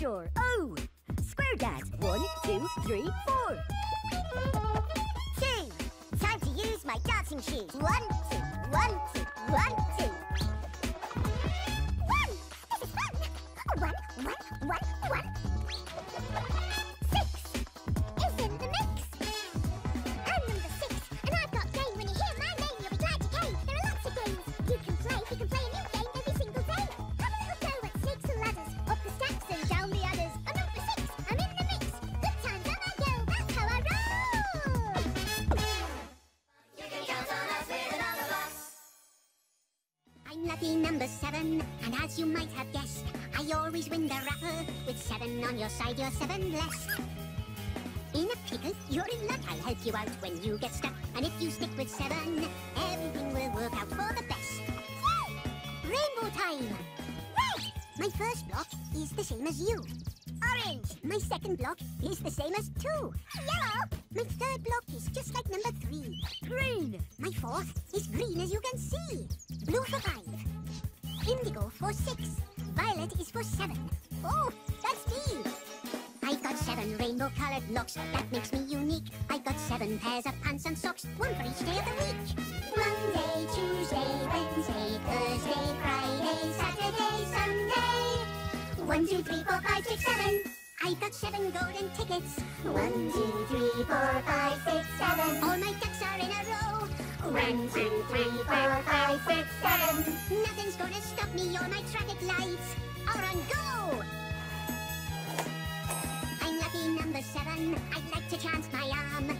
sure. Oh! Square dance. 1, 2, 3, 4. 2. Time to use my dancing shoes. 1, 2, 1, 2, 1, 2. 1. This is fun. 1, 1, 1, 1. 6 is in the mix. I'm number 6, and I've got game. When you hear my name, you'll be glad you came. There are lots of games you can play. You can play a new game every single day. Have a little go at snakes and ladders, up the stacks and down the adders. I'm number 6. I'm in the mix. Good times on my go. That's how I roll. You can count on us with another box. I'm lucky number 7, and as you might have guessed, I always win the raffle. With 7 on your side, you're 7 blessed. In a pickle, you're in luck. I'll help you out when you get stuck. And if you stick with 7, everything will work out for the best. Rainbow time! Right! My first block is the same as you. Orange! My second block is the same as 2. Yellow! My third block is just like number 3. Green. My fourth is green, as you can see. Blue for 5. Indigo for 6. Violet is for 7. Oh, that's me! I've got 7 rainbow-coloured locks. That makes me unique. I've got 7 pairs of pants and socks, 1 for each day of the week. Monday, Tuesday, Wednesday, Thursday, Friday, Saturday, Sunday. 1, 2, 3, 4, 5, 6, 7. I've got 7 golden tickets. 1, 2, 3, 4, 5, 6, 7. All my ducks are in a row. 1, 2, 3, 4, 5, 6, 7. Nothing's gonna stop me or my traffic lights are on go. I'm lucky number 7. I'd like to chance my arm.